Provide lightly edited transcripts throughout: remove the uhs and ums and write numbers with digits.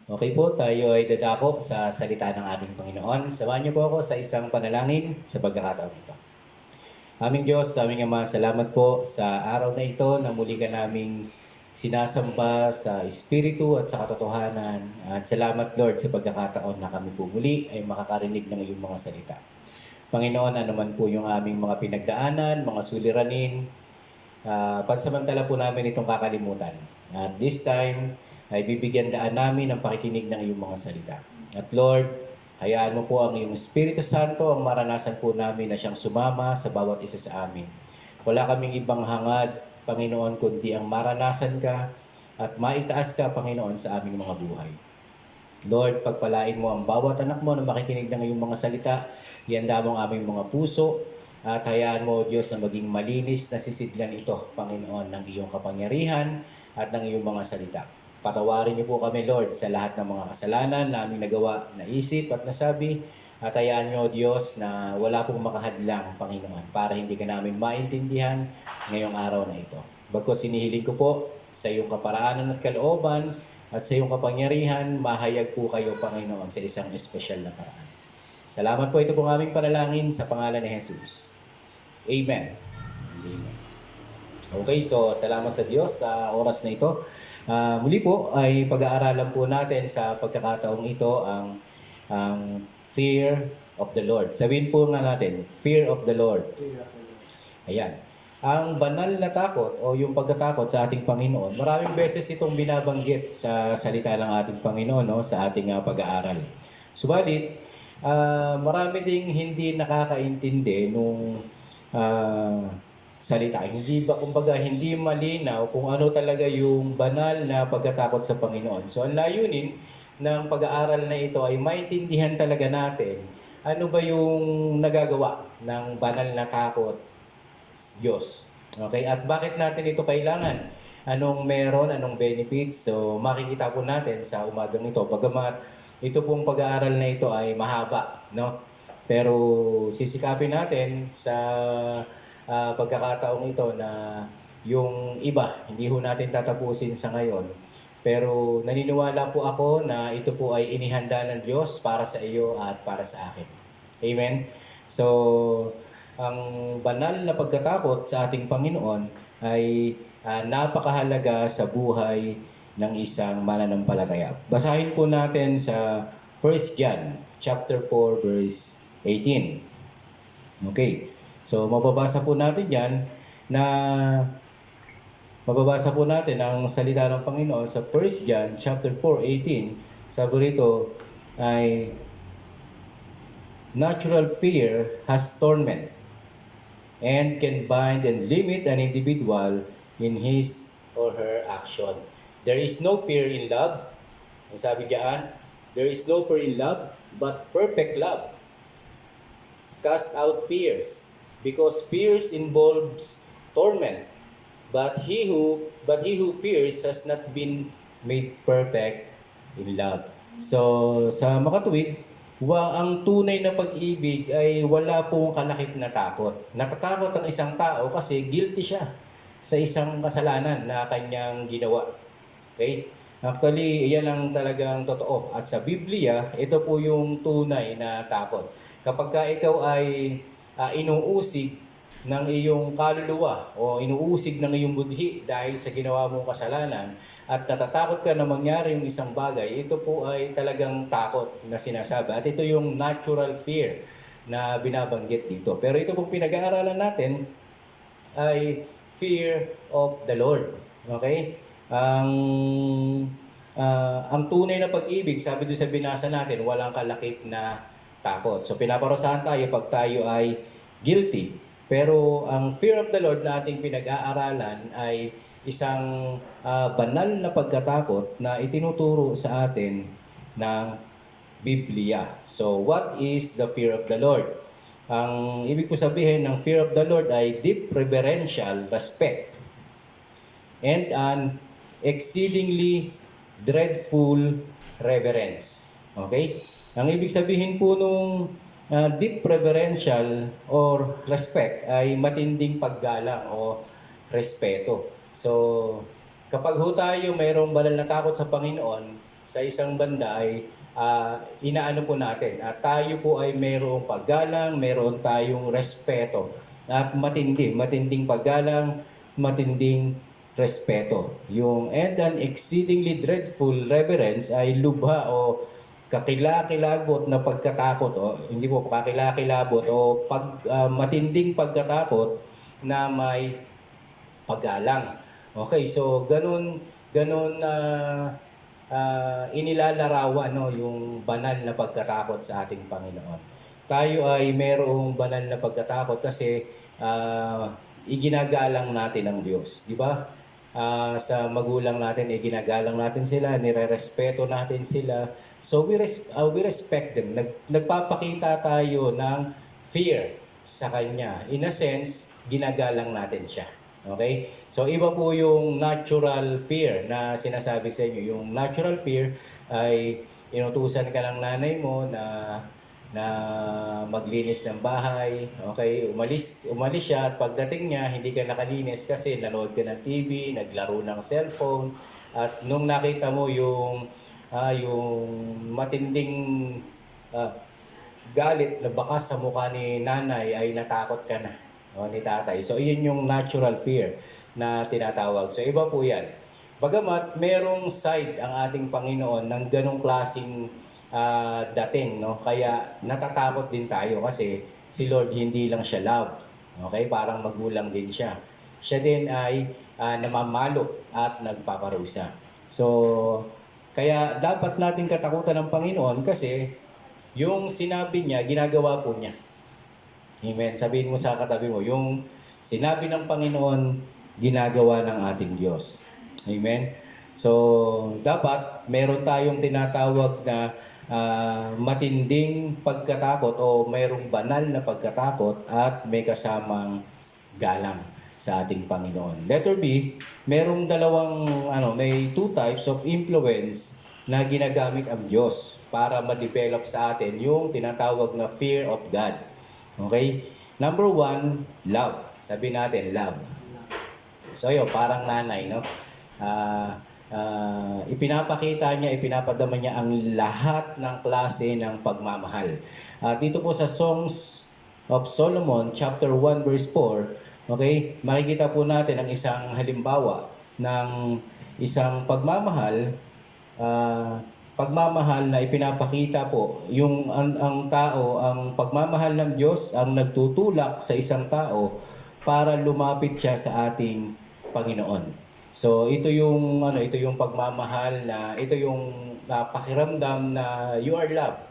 Okay po, tayo ay dadako sa salita ng ating Panginoon. Samahan niyo po ako sa isang panalangin sa pagkakataon ito. Aming Diyos, aming Ama, salamat po sa araw na ito na muli ka naming sinasamba sa Espiritu at sa katotohanan. At salamat Lord sa pagkakataon na kami po muli ay makakarinig ng iyong mga salita. Panginoon, ano man po yung aming mga pinagdaanan, mga suliranin, pansamantala po namin itong kakalimutan. At this time, ay bibigyan daan namin ng pakikinig ng iyong mga salita. At Lord, hayaan mo po ang iyong Espiritu Santo ang maranasan po namin na siyang sumama sa bawat isa sa amin. Wala kaming ibang hangad, Panginoon, kundi ang maranasan ka at maitaas ka, Panginoon, sa aming mga buhay. Lord, pagpalain mo ang bawat anak mo na makikinig ng iyong mga salita. Ihanda mo ang aming mga puso at hayaan mo, Diyos, na maging malinis na sisidlan ito, Panginoon, ng iyong kapangyarihan at ng iyong mga salita. Patawarin niyo po kami, Lord, sa lahat ng mga kasalanan na aming nagawa, naisip at nasabi. At hayaan niyo, Diyos, na wala pong makahadlang, Panginoon, para hindi ka namin maintindihan ngayong araw na ito. Bagkus sinihiling ko po sa iyong kaparaanan at kalooban at sa iyong kapangyarihan, mahayag po kayo, Panginoon, sa isang espesyal na paraan. Salamat po, ito pong aming panalangin sa pangalan ni Jesus. Amen. Amen. Okay, so salamat sa Diyos sa oras na ito. Muli po ay pag-aaralan po natin sa pagkakataong ito ang fear of the Lord. Sabihin po nga natin, fear of the Lord. Ayan. Ang banal na takot o yung pagkatakot sa ating Panginoon, maraming beses itong binabanggit sa salita ng ating Panginoon, no, sa ating pag-aaral. Subalit, marami ding hindi nakakaintindi nung salita. Hindi ba, kumbaga, hindi malinaw kung ano talaga yung banal na pagkatakot sa Panginoon. So, ang layunin ng pag-aaral na ito ay maintindihan talaga natin ano ba yung nagagawa ng banal na takot Diyos. Okay? At bakit natin ito kailangan? Anong meron, anong benefits? So, makikita po natin sa umagang ito. Bagamat ito pong pag-aaral na ito ay mahaba, no? Pero sisikapin natin sa pagkakataong ito na yung iba, hindi ho natin tatapusin sa ngayon. Pero naniniwala po ako na ito po ay inihanda ng Diyos para sa iyo at para sa akin. Amen? So, ang banal na pagkatakot sa ating Panginoon ay napakahalaga sa buhay ng isang mananampalataya. Basahin po natin sa 1 John chapter 4 verse 18. Okay. So, mababasa po natin yan na mababasa po natin ang salita ng Panginoon sa 1 John chapter 4:18. Sabi rito ay natural fear has torment and can bind and limit an individual in his or her action. There is no fear in love. Ang sabi diyan, there is no fear in love, but perfect love cast out fears. Because fears involves torment, but he who fears has not been made perfect in love. So sa makatuwid, ang tunay na pag-ibig ay wala pong kalakip na takot. Natatakot ang isang tao kasi guilty siya sa isang kasalanan na kanyang ginawa. Okay? Actually, yan ang talagang totoo. At sa Biblia, ito po yung tunay na takot. Kapag ka ikaw ay inuusig ng iyong kaluluwa o inuusig ng iyong budhi dahil sa ginawa mong kasalanan at natatakot ka na mangyari yung isang bagay, ito po ay talagang takot na sinasabi. At ito yung natural fear na binabanggit dito. Pero ito pong pinag-aaralan natin ay fear of the Lord. Okay? Ang tunay na pag-ibig, sabi doon sa binasa natin, walang kalakip na takot. So pinaparusahan tayo pag tayo ay guilty. Pero ang fear of the Lord na ating pinag-aaralan ay isang banal na pagkatakot na itinuturo sa atin ng Biblia. So what is the fear of the Lord? Ang ibig ko sabihin ng fear of the Lord ay deep reverential respect and an exceedingly dreadful reverence. Okay? Ang ibig sabihin po nung deep reverential or respect ay matinding paggalang o respeto. So, kapag ho tayo mayroong banal na takot sa Panginoon, sa isang banda ay inaano po natin. At tayo po ay mayroong paggalang, mayroon tayong respeto. At matinding paggalang, matinding respeto. Yung and an exceedingly dreadful reverence ay lubha o kakilakilabot na pagkatakot o hindi po kakilakilabot o matinding pagkatakot na may paggalang. Okay, so ganun inilalarawan no yung banal na pagkatakot sa ating Panginoon. Tayo ay mayroong banal na pagkatakot kasi iginagalang natin ang Diyos, di ba? Sa magulang natin, iginagalang natin sila, nirerespeto natin sila. So we respect them. Nagpapakita tayo ng fear sa Kanya. In a sense, ginagalang natin siya. Okay? So iba po yung natural fear na sinasabi sa inyo. Yung natural fear ay inutusan ka ng nanay mo na maglinis ng bahay. Okay, umalis siya at pagdating niya hindi ka nakalinis kasi nanood ka ng TV, naglaro ng cellphone at nung nakita mo yung matinding galit na bakas sa mukha ni nanay ay natakot ka na ni tatay. So iyon yung natural fear na tinatawag. So iba po yan. Bagamat merong side ang ating Panginoon ng ganong klaseng dating, no? Kaya natatakot din tayo kasi si Lord hindi lang siya love. Okay? Parang magulang din siya. Siya din ay namamalo at nagpaparusa. So, kaya dapat natin katakutan ng Panginoon kasi yung sinabi niya, ginagawa po niya. Amen. Sabihin mo sa katabi mo, yung sinabi ng Panginoon, ginagawa ng ating Diyos. Amen. So, dapat meron tayong tinatawag na matinding pagkatakot o mayroong banal na pagkatakot at may kasamang galang sa ating Panginoon. Letter B, merong may two types of influence na ginagamit ang Diyos para ma-develop sa atin yung tinatawag na fear of God. Okay? Number one, love. Sabi natin, love. So yun, parang nanay, no? Ipinapakita niya, ipinapadama niya ang lahat ng klase ng pagmamahal. Dito po sa Songs of Solomon, chapter 1, verse 4, okay, makikita po natin ang isang halimbawa ng isang pagmamahal, pagmamahal na ipinapakita po yung ang tao, ang pagmamahal ng Diyos ang nagtutulak sa isang tao para lumapit siya sa ating Panginoon. So ito yung pagmamahal na ito yung pakiramdam na you are loved.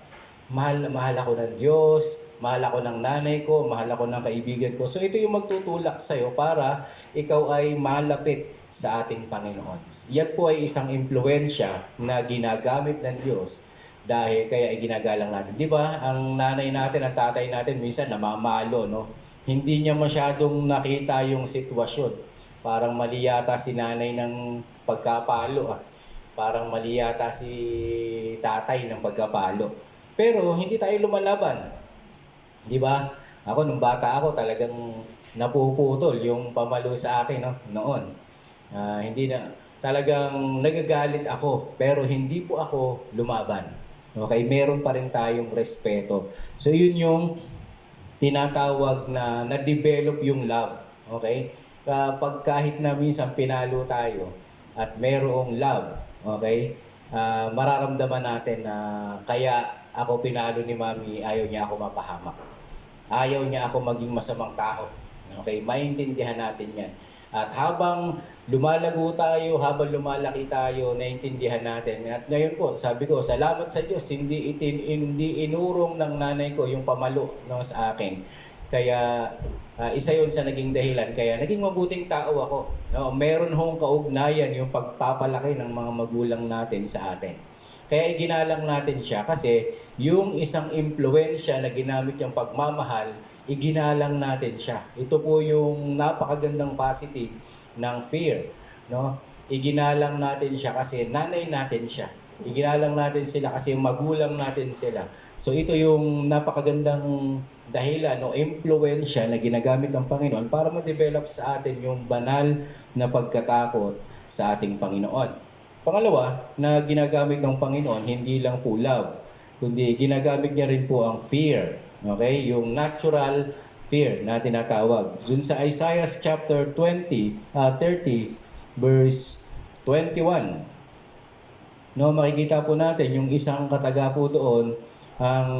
Mahal na mahal ako ng Diyos, mahal ako ng nanay ko, mahal ako ng kaibigan ko. So ito yung magtutulak sa iyo para ikaw ay malapit sa ating Panginoon. Yan po ay isang impluwensya na ginagamit ng Diyos dahil kaya ay ginagalang natin. Di ba? Ang nanay natin, ang tatay natin minsan namamalo, no? Hindi niya masyadong nakita yung sitwasyon. Parang mali yata si nanay ng pagkapalo. Parang mali yata si tatay ng pagkapalo. Pero hindi tayo lumalaban. Di ba? Ako, nung bata ako, talagang napuputol yung pamalo sa akin, no? Noon. Hindi na, talagang nagagalit ako, pero hindi po ako lumaban. Okay? Meron pa rin tayong respeto. So, yun yung tinatawag na na-develop yung love. Okay? Kapag kahit na minsan pinalo tayo at mayroong love, okay, mararamdaman natin na kaya ako pinalo ni Mami, ayaw niya ako mapahamak. Ayaw niya ako maging masamang tao. Okay, maintindihan natin yan. At habang lumalago tayo, habang lumalaki tayo, naintindihan natin. At ngayon po, sabi ko, salamat sa Diyos, hindi inurong ng nanay ko yung pamalo no, sa akin. Kaya isa yun sa naging dahilan. Kaya naging mabuting tao ako. No? Meron hong kaugnayan yung pagpapalaki ng mga magulang natin sa atin. Kaya iginalang natin siya kasi yung isang impluwensya na ginamit yung pagmamahal, iginalang natin siya. Ito po yung napakagandang positive ng fear. No? Iginalang natin siya kasi nanay natin siya. Iginalang natin sila kasi magulang natin sila. So ito yung napakagandang dahilan o impluwensya na ginagamit ng Panginoon para ma-develop sa atin yung banal na pagkatakot sa ating Panginoon. Pangalawa, na ginagamit ng Panginoon, hindi lang po love, kundi ginagamit niya rin po ang fear. Okay? Yung natural fear na tinatawag. Dun sa Isaiah chapter 30, verse 21. No, makikita po natin yung isang kataga po doon, ang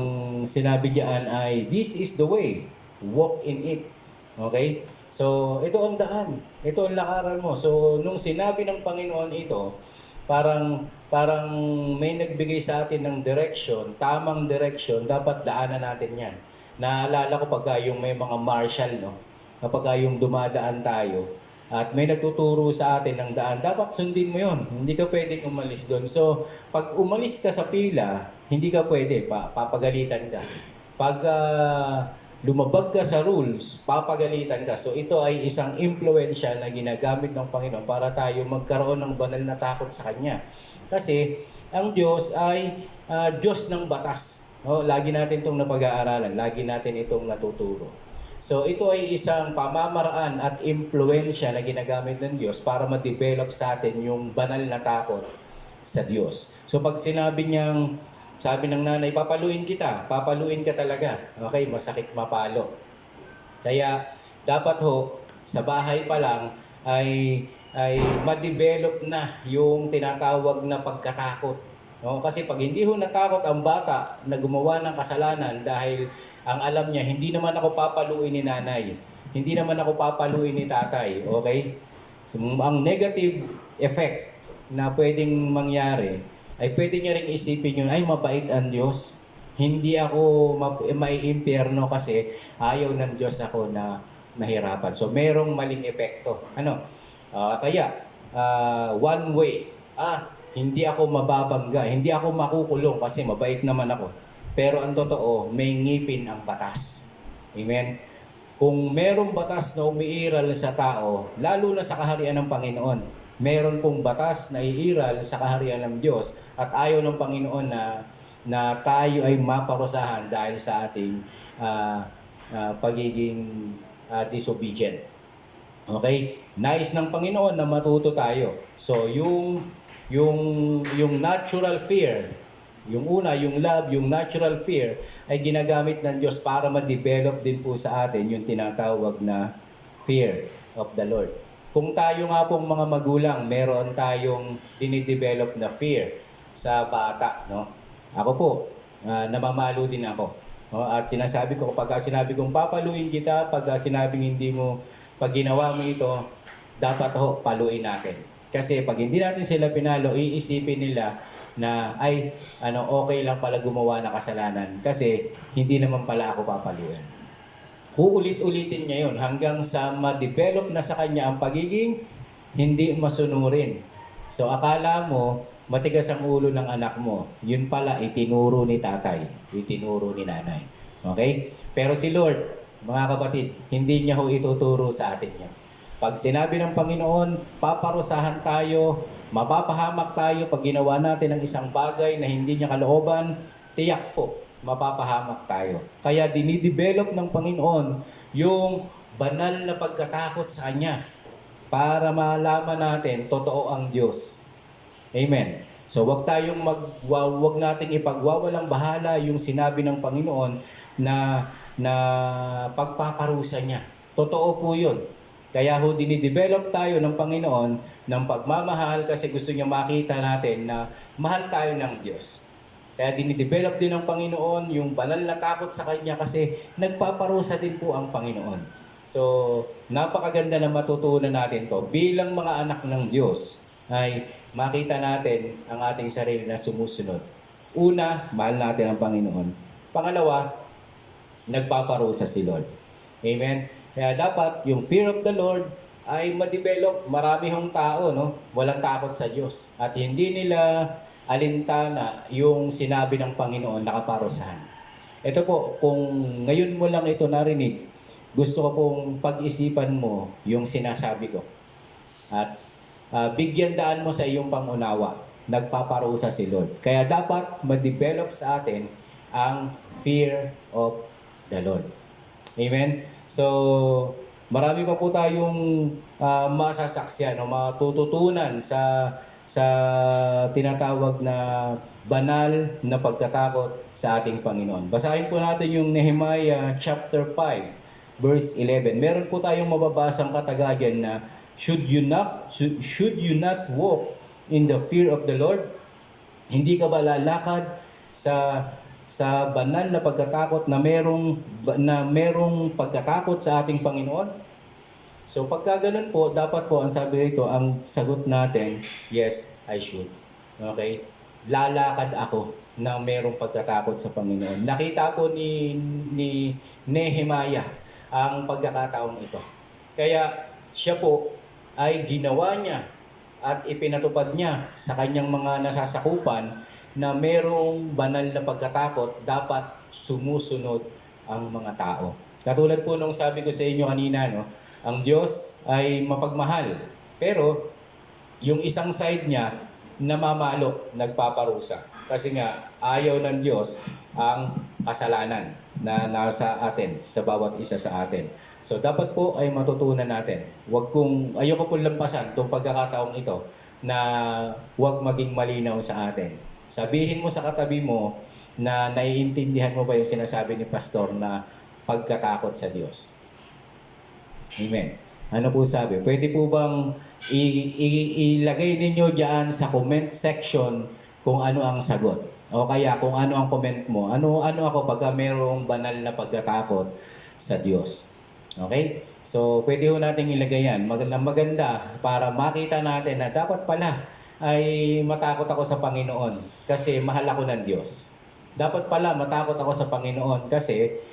sinabi diyan ay, "This is the way, walk in it." Okay? So, ito ang daan. Ito ang lakaran mo. So, nung sinabi ng Panginoon ito, parang may nagbigay sa atin ng direction, tamang direction, dapat daanan natin 'yan. Naalala ko pagka yung may mga marshal, no? Kapag yung dumadaan tayo at may nagtuturo sa atin ng daan, dapat sundin mo 'yon. Hindi ka pwedeng umalis doon. So, pag umalis ka sa pila, hindi ka pwede, papagalitan ka. Pag lumabag ka sa rules, papagalitan ka. So ito ay isang impluensya na ginagamit ng Panginoon para tayo magkaroon ng banal na takot sa Kanya. Kasi ang Diyos ay Diyos ng batas. Oh, lagi natin itong napag-aaralan, lagi natin itong natuturo. So ito ay isang pamamaraan at impluensya na ginagamit ng Diyos para ma-develop sa atin yung banal na takot sa Diyos. So pag sinabi niyang, sabi ng nanay, papaluin kita, papaluin ka talaga. Okay, masakit mapalo. Kaya dapat ho, sa bahay pa lang ay ma-develop na yung tinatawag na pagkatakot. No? Kasi pag hindi ho natakot ang bata na gumawa ng kasalanan dahil ang alam niya, hindi naman ako papaluin ni nanay. Hindi naman ako papaluin ni tatay. Okay? So, ang negative effect na pwedeng mangyari ay pwede niya rin isipin yun, ay mabait ang Diyos. Hindi ako mai-impyerno kasi ayaw ng Diyos ako na mahirapan. So merong maling epekto. One way. Hindi ako mababangga, hindi ako makukulong kasi mabait naman ako. Pero ang totoo, may ngipin ang batas. Amen? Kung merong batas na umiiral sa tao, lalo na sa kaharian ng Panginoon, meron pong batas na iiral sa kaharian ng Diyos at ayaw ng Panginoon na tayo ay maparusahan dahil sa ating pagiging disobedient. Okay? Nais ng Panginoon na matuto tayo. So, yung natural fear, yung una, yung love, yung natural fear, ay ginagamit ng Diyos para ma-develop din po sa atin yung tinatawag na fear of the Lord. Kung tayo nga pong mga magulang, meron tayong dinidevelop na fear sa bata, no? Ako po, namamalo din ako. No? At sinasabi ko, pag sinabi kong papaluin kita, pag sinabing hindi mo, pag ginawa mo ito, dapat paluin natin. Kasi pag hindi natin sila pinalo, iisipin nila na okay lang pala gumawa ng kasalanan kasi hindi naman pala ako papaluin. Uulit-ulitin niya yun hanggang sa ma-develop na sa kanya ang pagiging hindi masunurin. So akala mo, matigas ang ulo ng anak mo. Yun pala, itinuro ni tatay, itinuro ni nanay. Okay? Pero si Lord, mga kapatid, hindi niya ho ituturo sa atin yan. Pag sinabi ng Panginoon, paparusahan tayo, mapapahamak tayo pag ginawa natin ang isang bagay na hindi niya kalooban, tiyak po, mapapahamak tayo. Kaya dinidevelop ng Panginoon yung banal na pagkatakot sa Kanya para malaman natin totoo ang Diyos. Amen. So wag nating ipagwawalang bahala yung sinabi ng Panginoon na pagpaparusa niya. Totoo po 'yun. Kaya dinidevelop tayo ng Panginoon ng pagmamahal kasi gusto niya makita natin na mahal tayo ng Diyos. Kaya dinidevelop din ng Panginoon yung banal na takot sa Kanya kasi nagpaparusa din po ang Panginoon. So, napakaganda na matutunan natin to. Bilang mga anak ng Diyos, ay makita natin ang ating sarili na sumusunod. Una, mahal natin ang Panginoon. Pangalawa, nagpaparusa si Lord. Amen? Kaya dapat yung fear of the Lord ay ma-develop. Marami hong tao, no? Walang takot sa Diyos. At hindi nila alintana yung sinabi ng Panginoon na kaparusahan. Ito po, kung ngayon mo lang ito narinig, gusto ko pong pag-isipan mo yung sinasabi ko. At bigyan daan mo sa iyong pangunawa. Nagpaparusa si Lord. Kaya dapat ma-develop sa atin ang fear of the Lord. Amen? So, marami pa po tayong masasaksiyan o matututunan sa sa tinatawag na banal na pagkatakot sa ating Panginoon. Basahin po natin yung Nehemiah chapter 5 verse 11. Meron po tayong mababasang katagayan na should you not walk in the fear of the Lord? Hindi ka ba lalakad sa banal na pagkatakot na merong pagkatakot sa ating Panginoon? So pagka ganun po, dapat po ang sabi dito, ang sagot natin, yes, I should. Okay? Lalakad ako na merong pagkatakot sa Panginoon. Nakita po ni Nehemiah ang pagkakataong ito. Kaya siya po ay ginawa niya at ipinatupad niya sa kanyang mga nasasakupan na merong banal na pagkatakot, dapat sumusunod ang mga tao. Katulad po nung sabi ko sa inyo kanina, no? Ang Diyos ay mapagmahal, pero yung isang side niya namamalo, nagpaparusa. Kasi nga, ayaw ng Diyos ang kasalanan na nasa atin, sa bawat isa sa atin. So dapat po ay matutunan natin. Ayoko pong lampasan itong pagkakataong ito na huwag maging malinaw sa atin. Sabihin mo sa katabi mo na naiintindihan mo ba yung sinasabi ni Pastor na pagkatakot sa Diyos. Amen. Ano po sabi? Pwede po bang ilagay ninyo diyan sa comment section kung ano ang sagot? O kaya kung ano ang comment mo? Ano ako pagka mayroong banal na pagkatakot sa Diyos? Okay? So, pwede ho natin ilagay yan. Maganda para makita natin na dapat pala ay matakot ako sa Panginoon kasi mahal ako ng Diyos. Dapat pala matakot ako sa Panginoon kasi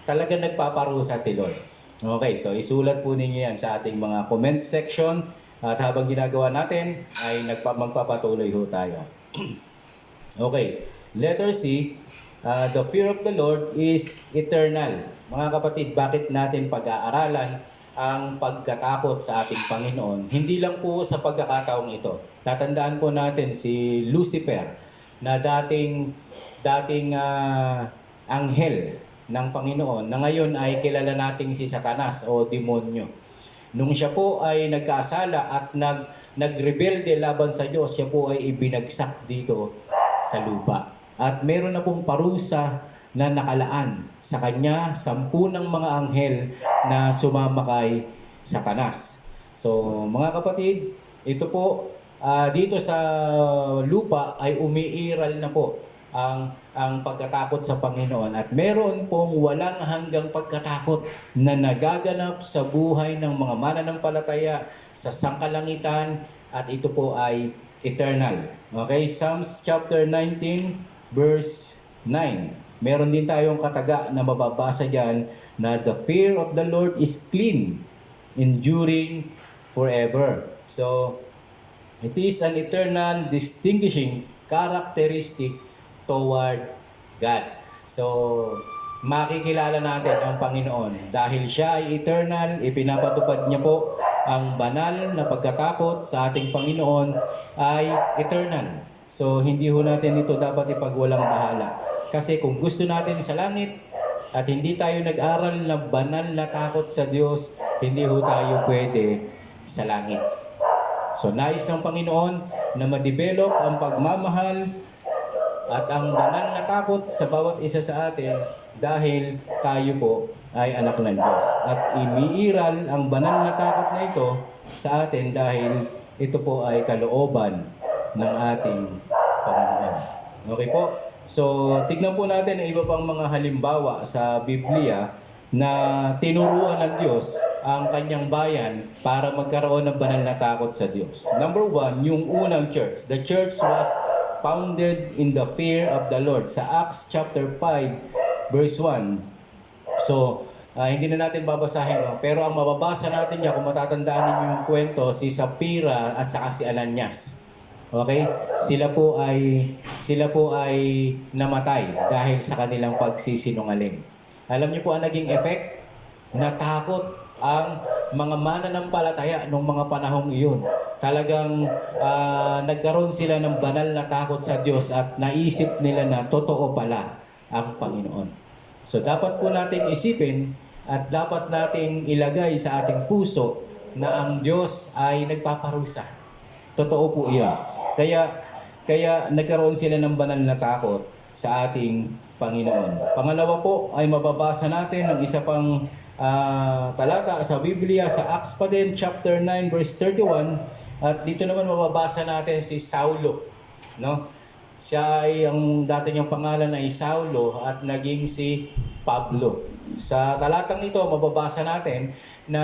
talaga nagpaparusa si Lord. Okay, so isulat po ninyo yan sa ating mga comment section at habang ginagawa natin ay magpapatuloy ho tayo. Okay, letter C, the fear of the Lord is eternal. Mga kapatid, bakit natin pag-aaralan ang pagkatakot sa ating Panginoon? Hindi lang po sa pagkakataong ito. Tatandaan po natin si Lucifer na dating anghel ng Panginoon na ngayon ay kilala nating si Satanas o demonyo. Nung siya po ay nagkasala at nagrebelde laban sa Diyos, siya po ay ibinagsak dito sa lupa. At meron na pong parusa na nakalaan sa kanya 10 ng mga anghel na sumama kay Satanas. So mga kapatid, ito po dito sa lupa ay umiiral na po ang pagkatakot sa Panginoon at meron pong walang hanggang pagkatakot na nagaganap sa buhay ng mga mananampalataya sa sangkalangitan at ito po ay eternal. Okay, Psalms chapter 19 verse 9. Meron din tayong kataga na mababasa diyan na the fear of the Lord is clean, enduring forever. So, it is an eternal distinguishing characteristic toward God. So, makikilala natin ang Panginoon. Dahil siya ay eternal, ipinapatupad niya po ang banal na pagkatakot sa ating Panginoon ay eternal. So, hindi ho natin ito dapat ipagwalang bahala. Kasi kung gusto natin sa langit at hindi tayo nag-aral na banal na takot sa Diyos, hindi ho tayo pwede sa langit. So, nais ng Panginoon na ma-develop ang pagmamahal at ang banal na takot sa bawat isa sa atin dahil tayo po ay anak ng Diyos. At iniiral ang banal na takot na ito sa atin dahil ito po ay kalooban ng ating Panginoon. Okay po? So, tignan po natin ang iba pang mga halimbawa sa Biblia na tinuruan ng Diyos ang kanyang bayan para magkaroon ng banal na takot sa Diyos. Number 1, yung unang church. The church was founded in the fear of the Lord. Sa Acts chapter 5 verse 1. So, hindi na natin babasahin, no? Pero ang mababasa natin niya, kung matatandaan niyo yung kwento, si Sapphira at saka si Ananias. Okay? Sila po ay namatay dahil sa kanilang pagsisinungaling. Alam niyo po ang naging effect? Natakot ang mga mananampalataya nung mga panahong iyon. Talagang nagkaroon sila ng banal na takot sa Diyos at naisip nila na totoo pala ang Panginoon. So dapat po natin isipin at dapat nating ilagay sa ating puso na ang Diyos ay nagpaparusa. Totoo po yan. Kaya nagkaroon sila ng banal na takot sa ating Panginoon. Pangalawa po ay mababasa natin ng isa pang talata sa Biblia, sa Acts pa din, chapter 9, verse 31. At dito naman mababasa natin si Saulo. No? Siya ay, ang dati niyang pangalan ay Saulo at naging si Pablo. Sa talatang ito, mababasa natin na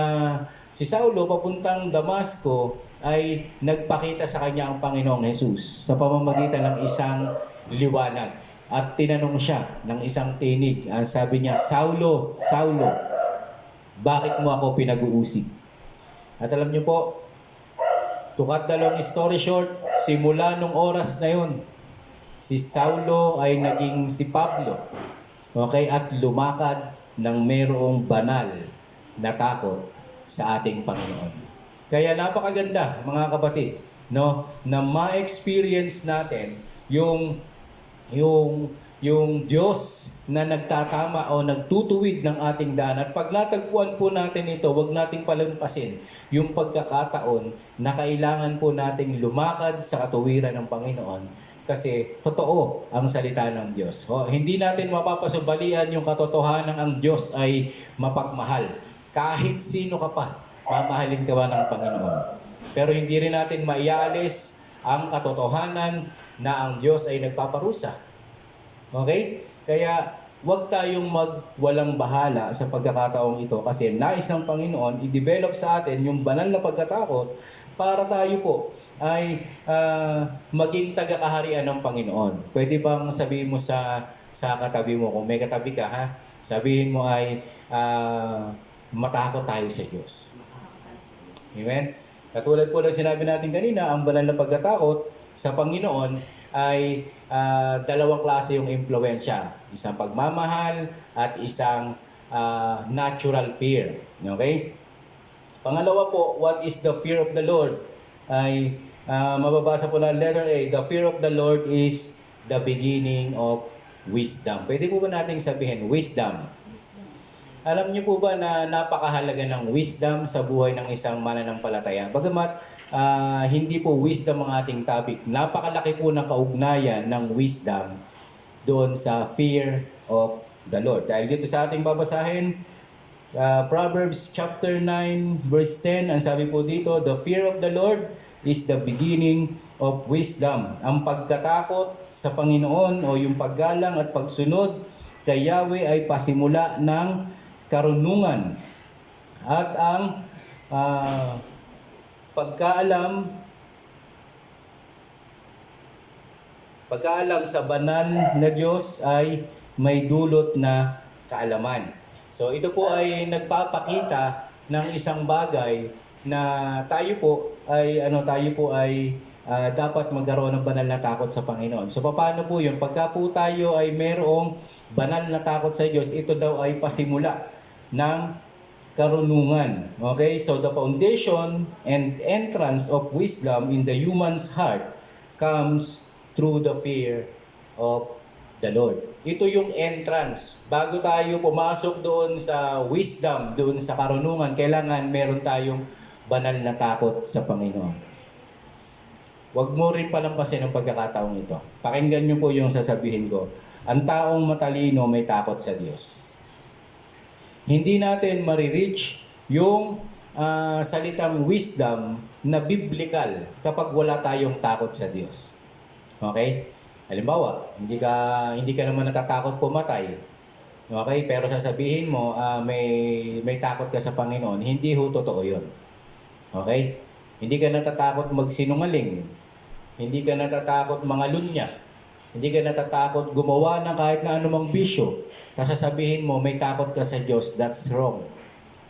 si Saulo papuntang Damasco ay nagpakita sa kanya ang Panginoong Jesus sa pamamagitan ng isang liwanag. At tinanong siya ng isang tinig. Ang sabi niya, Saulo, Saulo, bakit mo ako pinag-uusig? At alam niyo po, to cut the long story short, simula nung oras na yun, si Saulo ay naging si Pablo. Okay? At lumakad ng mayroong banal na takot sa ating Panginoon. Kaya napakaganda, mga kapatid, no, na ma-experience natin yung Diyos na nagtatama o nagtutuwid ng ating daan. At pag natagpuan po natin ito, wag nating palampasin yung pagkakataon na kailangan po nating lumakad sa katuwiran ng Panginoon. Kasi totoo ang salita ng Diyos. Hindi natin mapapasubalian yung katotohanan ang Diyos ay mapagmahal. Kahit sino ka pa, mamahalin ka ba ng Panginoon? Pero hindi rin natin maialis ang katotohanan na ang Diyos ay nagpaparusa. Okay? Kaya huwag tayong magwalang bahala sa pagkakataong ito kasi nais ng Panginoon i-develop sa atin yung banal na pagkatakot para tayo po ay maging tagakaharian ng Panginoon. Pwede bang sabihin mo sa katabi mo, kung may katabi ka, ha? Sabihin mo ay matakot tayo sa Diyos. Amen? Katulad po ng sinabi natin kanina, ang banal na pagkatakot sa Panginoon ay dalawang klase yung impluwensya. Isang pagmamahal at isang natural fear. Okay? Pangalawa po, what is the fear of the Lord? Ay mababasa po na letter A, the fear of the Lord is the beginning of wisdom. Pwede po ba natin sabihin, wisdom? Alam niyo po ba na napakahalaga ng wisdom sa buhay ng isang mananampalataya? Bagamat hindi po wisdom ang ating topic, napakalaki po ng kaugnayan ng wisdom doon sa fear of the Lord. Dahil dito sa ating babasahin, Proverbs chapter 9 verse 10, ang sabi po dito, the fear of the Lord is the beginning of wisdom. Ang pagkatakot sa Panginoon o yung paggalang at pagsunod kay Yahweh ay pasimula ng karunungan. At ang pagkaalam sa banal na Diyos ay may dulot na kaalaman. So ito po ay nagpapakita ng isang bagay na tayo po ay dapat magkaroon ng banal na takot sa Panginoon. So paano po yun? Pagka po tayo ay mayroong banal na takot sa Diyos, ito daw ay pasimula ng karunungan. Okay? So the foundation and entrance of wisdom in the human's heart comes through the fear of the Lord. Ito yung entrance. Bago tayo pumasok doon sa wisdom, doon sa karunungan, kailangan meron tayong banal na takot sa Panginoon. Huwag mo rin palampasin ang pagkakataong ito. Pakinggan niyo po yung sasabihin ko. Ang taong matalino may takot sa Diyos. Hindi natin marireach yung salitang wisdom na biblical kapag wala tayong takot sa Diyos. Okay? Halimbawa, hindi ka naman natatakot pumatay. Okay? Pero sasabihin mo, may takot ka sa Panginoon. Hindi ho totoo yun. Okay? Hindi ka natatakot magsinungaling. Hindi ka natatakot mangalunya. Hindi ka natatakot gumawa ng kahit na anumang bisyo. Sasabihin mo, may takot ka sa Diyos. That's wrong.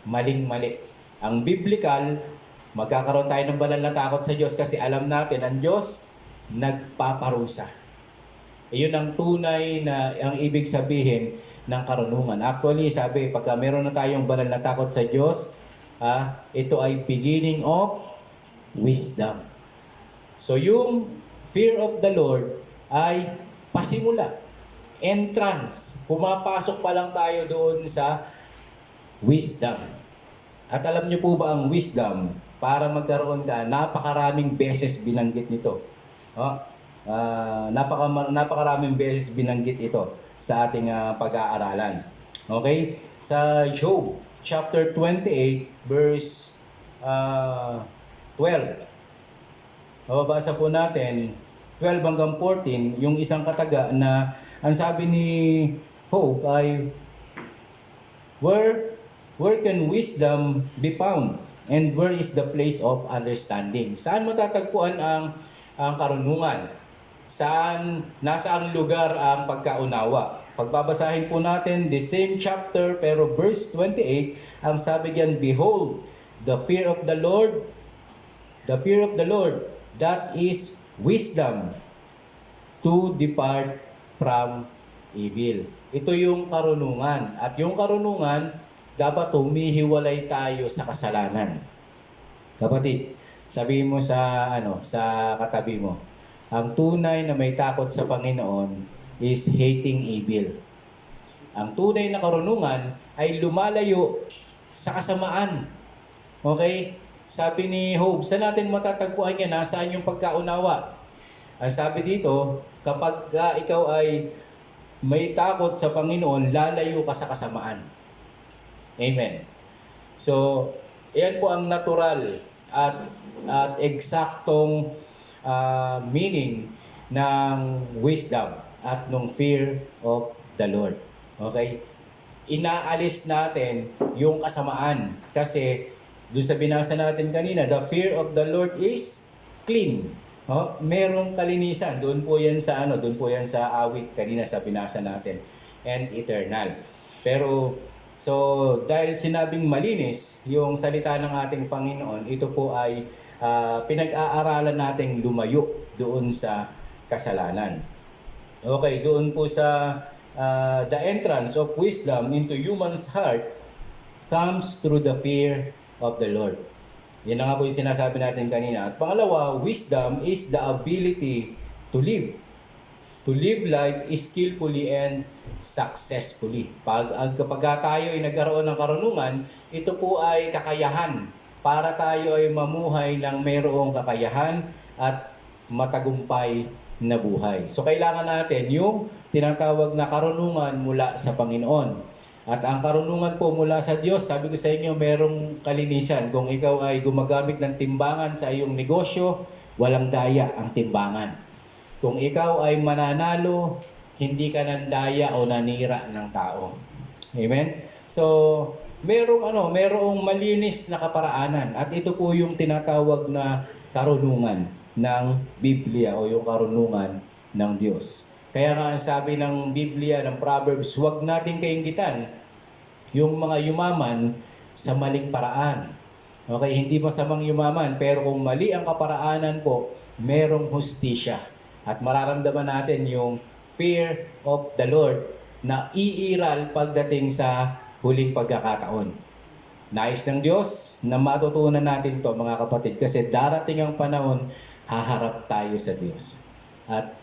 Maling-mali. Ang biblical, magkakaroon tayo ng banal na takot sa Diyos kasi alam natin, ang Diyos nagpaparusa. Iyon ang tunay na ang ibig sabihin ng karunungan. Actually, sabi, pagka meron na tayong banal na takot sa Diyos, ito ay beginning of wisdom. So yung fear of the Lord ay pasimula, entrance. Pumapasok pa lang tayo doon sa wisdom. At alam niyo po ba ang wisdom para magkaroon ka, napakaraming beses binanggit nito. No? Napakaraming beses binanggit ito sa ating pag-aaralan. Okay? Sa Job chapter 28 verse 12. Mababasa po natin 12 hanggang 14, yung isang kataga na ang sabi ni Job ay where can wisdom be found? And where is the place of understanding? Saan matatagpuan ang karunungan? Nasaan lugar ang pagkaunawa? Pagbabasahin po natin the same chapter pero verse 28, ang sabi diyan, behold, the fear of the Lord, that is wisdom to depart from evil. Ito yung karunungan. At yung karunungan, dapat humihiwalay tayo sa kasalanan. Kapatid, sabihin mo sa katabi mo, ang tunay na may takot sa Panginoon is hating evil. Ang tunay na karunungan ay lumalayo sa kasamaan. Okay? Sabi ni Job, saan natin matatagpuan yan? Nasaan yung pagkaunawa? Ang sabi dito, kapag ikaw ay may takot sa Panginoon, lalayo ka sa kasamaan. Amen. So, yan po ang natural at eksaktong meaning ng wisdom at ng fear of the Lord. Okay? Inaalis natin yung kasamaan kasi doon sa binasa natin kanina, the fear of the Lord is clean. Merong kalinisan. Doon po yan sa awit kanina sa binasa natin, and eternal. Pero so, dahil sinabing malinis yung salita ng ating Panginoon, ito po ay pinag-aaralan nating lumayo doon sa kasalanan. Okay, doon po sa the entrance of wisdom into human's heart comes through the fear of the Lord. Yan na nga po yung sinasabi natin kanina. At pangalawa, wisdom is the ability to live. To live life skillfully and successfully. Kapag tayo ay nagkaroon ng karunungan, ito po ay kakayahan para tayo ay mamuhay ng mayroong kakayahan at matagumpay na buhay. So kailangan natin yung tinatawag na karunungan mula sa Panginoon. At ang karunungan po mula sa Diyos, sabi ko sa inyo, merong kalinisan. Kung ikaw ay gumagamit ng timbangan sa iyong negosyo, walang daya ang timbangan. Kung ikaw ay mananalo, hindi ka nandaya o nanira ng tao. Amen? So, merong malinis na kaparaanan. At ito po yung tinatawag na karunungan ng Biblia o yung karunungan ng Diyos. Kaya nga ang sabi ng Biblia, ng Proverbs, huwag natin kainggitan yung mga yumaman sa maling paraan. Okay, hindi masamang yumaman, pero kung mali ang kaparaanan po, merong hustisya. At mararamdaman natin yung fear of the Lord na iiral pagdating sa huling pagkakataon. Nais ng Diyos na matutunan natin to mga kapatid, kasi darating ang panahon, haharap tayo sa Diyos. At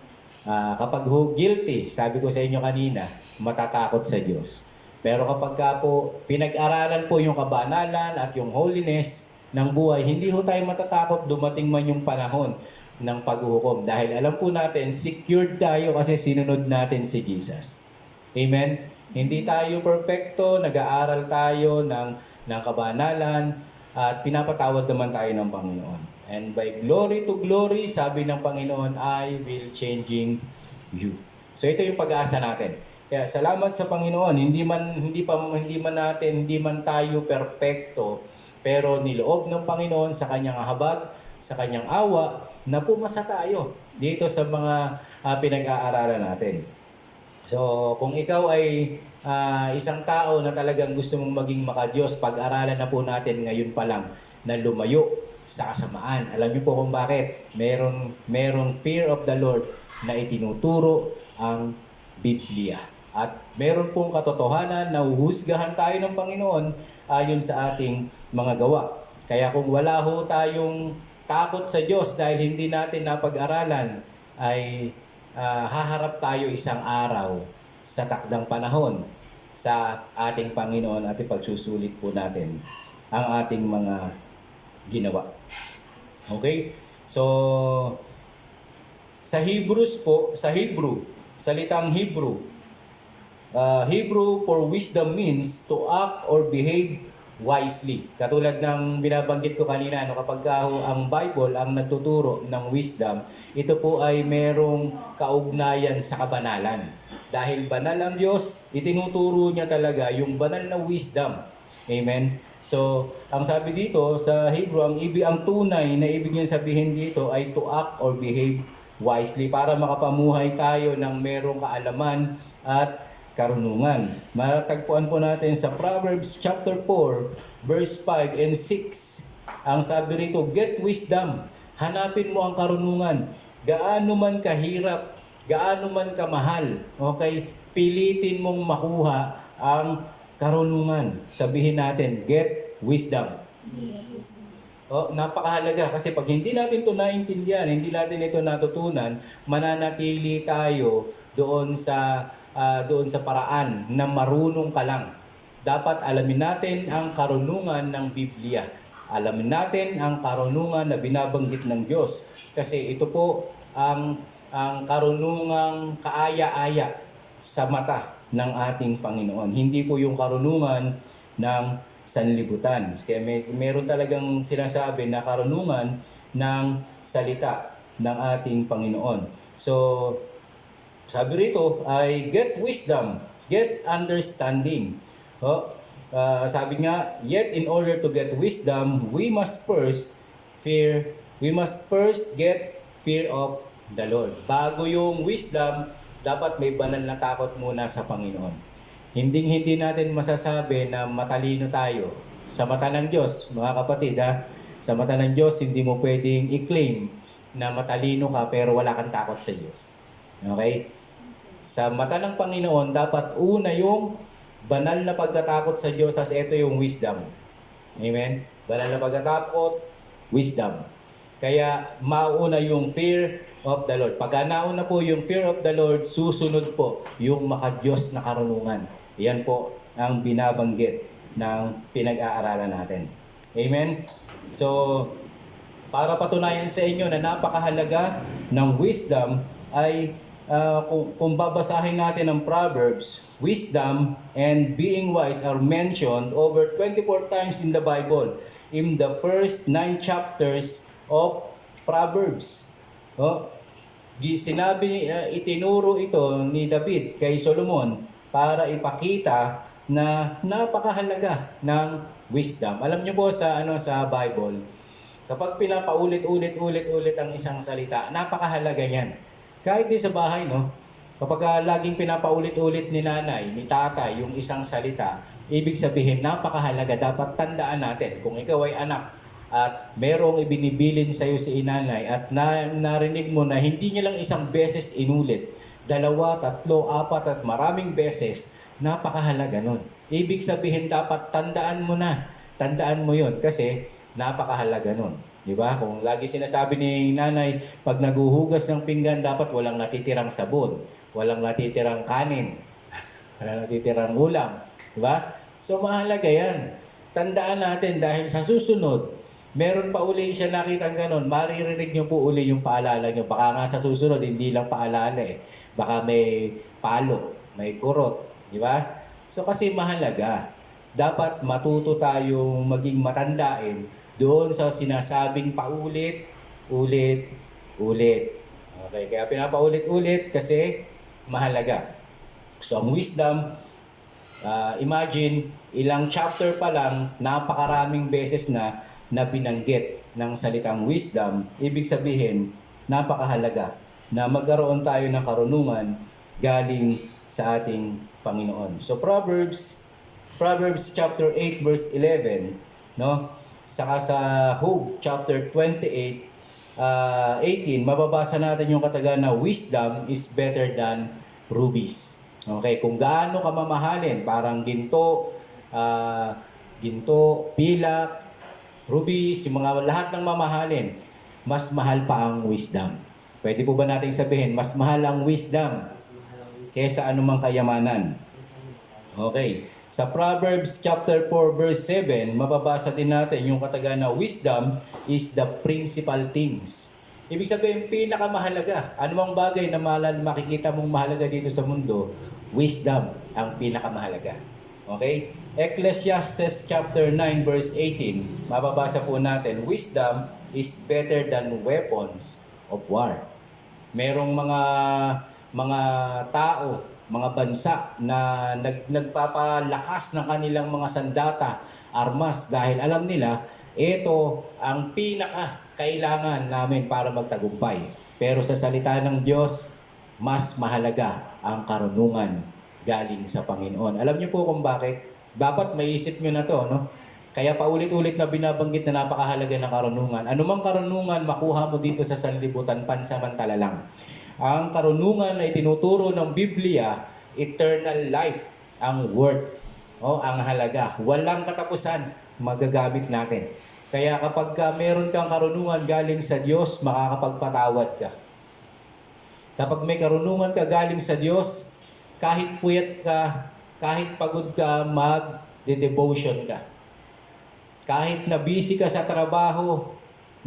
kapag guilty, sabi ko sa inyo kanina, matatakot sa Diyos. Pero kapag po pinag-aralan po yung kabanalan at yung holiness ng buhay, hindi ho tayo matatakot dumating man yung panahon ng paghuhukom. Dahil alam po natin, secured tayo kasi sinunod natin si Jesus. Amen? Hindi tayo perfecto, nag-aaral tayo ng kabanalan at pinapatawad naman tayo ng Panginoon. And by glory to glory, sabi ng Panginoon, I will changing you. So ito yung pag-asa natin. Kaya salamat sa Panginoon, hindi man tayo perpekto, pero niloob ng Panginoon sa kanyang habag, sa kanyang awa, na pumasa tayo dito sa mga pinag-aaralan natin. So kung ikaw ay isang tao na talagang gusto mong maging maka-Diyos, pag-aralan na po natin ngayon pa lang na lumayo sa kasamaan. Alam niyo po kung bakit? Merong fear of the Lord na itinuturo ang Biblia. At meron pong katotohanan na uhusgahan tayo ng Panginoon ayon sa ating mga gawa. Kaya kung wala ho tayong takot sa Diyos dahil hindi natin napag-aralan, ay haharap tayo isang araw sa takdang panahon sa ating Panginoon at ipagsusulit po natin ang ating mga ginawa. Okay? So, sa Hebrews po, sa Hebrew, salitang Hebrew, Hebrew for wisdom means to act or behave wisely. Katulad ng binabanggit ko kanina, kapag ang Bible ang nagtuturo ng wisdom, ito po ay merong kaugnayan sa kabanalan. Dahil banal ang Diyos, itinuturo niya talaga yung banal na wisdom. Amen? So, ang sabi dito sa Hebrew, ang tunay na ibig niya sabihin dito ay to act or behave wisely para makapamuhay tayo ng merong kaalaman at karunungan. Matatagpuan po natin sa Proverbs chapter 4, verse 5 and 6. Ang sabi rito, get wisdom. Hanapin mo ang karunungan. Gaano man kahirap, gaano man kamahal, okay? Pilitin mong makuha ang karunungan. Sabihin natin, get wisdom. Napakahalaga kasi pag hindi natin ito naintindihan, hindi natin ito natutunan, mananatili tayo doon sa paraan na marunong ka lang. Dapat alamin natin ang karunungan ng Biblia. Alamin natin ang karunungan na binabanggit ng Diyos. Kasi ito po ang karunungang kaaya-aya sa mata ng ating Panginoon. Hindi po yung karunungan ng sanlibutan. Kaya meron talagang sinasabi na karunungan ng salita ng ating Panginoon. So, sabi rito ay get wisdom, get understanding. Sabi nga, yet in order to get wisdom, we must first get fear of the Lord. Bago yung wisdom, dapat may banal na takot muna sa Panginoon. Hindi natin masasabi na matalino tayo. Sa mata ng Diyos, mga kapatid, sa mata ng Diyos, hindi mo pwedeng i-claim na matalino ka pero wala kang takot sa Diyos. Okay? Sa mata ng Panginoon, dapat una yung banal na pagkatakot sa Diyos as ito yung wisdom. Amen? Banal na pagkatakot, wisdom. Kaya mauna yung fear of the Lord. Pagka nauna po yung fear of the Lord, susunod po yung makadiyos na karunungan. Yan po ang binabanggit ng pinag-aaralan natin. Amen? So, para patunayan sa inyo na napakahalaga ng wisdom ay kung babasahin natin ang Proverbs, wisdom and being wise are mentioned over 24 times in the Bible, in the first 9 chapters of Proverbs. Itinuro ito ni David kay Solomon para ipakita na napakahalaga ng wisdom. Alam niyo po sa Bible, kapag pinapaulit-ulit ang isang salita, napakahalaga niyan. Kahit din sa bahay, kapag laging pinapaulit-ulit ni nanay, ni tatay, yung isang salita, ibig sabihin, napakahalaga. Dapat tandaan natin, kung ikaw ay anak at merong ibinibilin sa'yo si inanay at narinig mo na hindi niya lang isang beses inulit, 2, 3, 4 at maraming beses, napakahalaga nun. Ibig sabihin, dapat tandaan mo na. Tandaan mo yun kasi napakahalaga nun. Diba? Kung lagi sinasabi ni nanay, pag naguhugas ng pinggan, dapat walang natitirang sabon, walang natitirang kanin, walang natitirang ulam. Diba? So mahalaga yan. Tandaan natin dahil sa susunod, meron pa uli siya nakitang ganon, maririnig nyo po uli yung paalala nyo. Baka nga sa susunod, hindi lang paalala Baka may palo, may kurot. Diba? So kasi mahalaga. Dapat matuto tayong maging matandain doon sa sinasabing paulit. Okay, kaya pinapaulit-ulit kasi mahalaga. So ang wisdom, imagine, ilang chapter pa lang, napakaraming beses na binanggit ng salitang wisdom. Ibig sabihin, napakahalaga na magkaroon tayo ng karunungan galing sa ating Panginoon. So Proverbs chapter 8 verse 11, Saka sa Job chapter 28, 18, mababasa natin yung katagan na wisdom is better than rubies. Okay, kung gaano ka mamahalin, parang ginto, pilak, rubies, yung mga lahat ng mamahalin, mas mahal pa ang wisdom. Pwede po ba nating sabihin, mas mahal ang wisdom kaysa anumang kayamanan? Okay. Sa Proverbs chapter 4 verse 7, mababasa din natin yung kataga na wisdom is the principal things. Ibig sabihin, pinakamahalaga. Anumang bagay na makikita mong mahalaga dito sa mundo, wisdom ang pinakamahalaga. Okay? Ecclesiastes chapter 9 verse 18, mababasa po natin, wisdom is better than weapons of war. Merong mga tao, mga bansa na nagpapalakas ng kanilang mga sandata, armas, dahil alam nila, ito ang pinaka-kailangan namin para magtagumpay. Pero sa salita ng Diyos, mas mahalaga ang karunungan galing sa Panginoon. Alam niyo po kung bakit? Dapat maisip niyo na to, no? Kaya paulit-ulit na binabanggit na napakahalaga ng karunungan. Anumang karunungan makuha mo dito sa sanlibutan, pansamantala lang. Ang karunungan na itinuturo ng Biblia, eternal life ang worth, ang halaga. Walang katapusan, magagamit natin. Kaya kapag meron kang karunungan galing sa Diyos, makakapagpatawad ka. Kapag may karunungan ka galing sa Diyos, kahit puyat ka, kahit pagod ka, mag-devotion ka. Kahit na busy ka sa trabaho,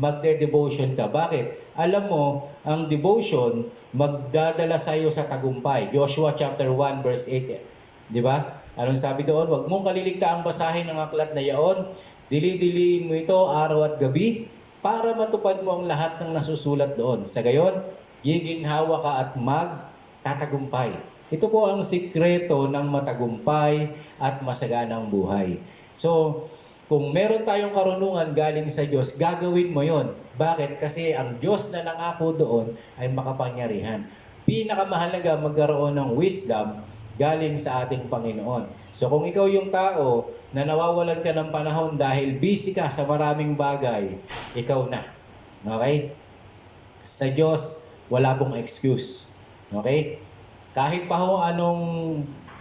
magde-devotion ka. Bakit? Alam mo, ang devotion magdadala sa iyo sa tagumpay. Joshua chapter 1 verse 8. Di ba? Anong sabi doon? Huwag mong kaliligtaang basahin ang aklat na yaon. Dili-diliin mo ito araw at gabi para matupad mo ang lahat ng nasusulat doon. Sa gayon, giginhawa ka at magtatagumpay. Ito po ang sikreto ng matagumpay at masaganang buhay. So, kung meron tayong karunungan galing sa Diyos, gagawin mo yon. Bakit? Kasi ang Diyos na nangako doon ay makapangyarihan. Pinakamahalaga magkaroon ng wisdom galing sa ating Panginoon. So kung ikaw yung tao na nawawalan ka ng panahon dahil busy ka sa maraming bagay, ikaw na. Okay? Sa Diyos, wala pong excuse. Okay? Kahit pa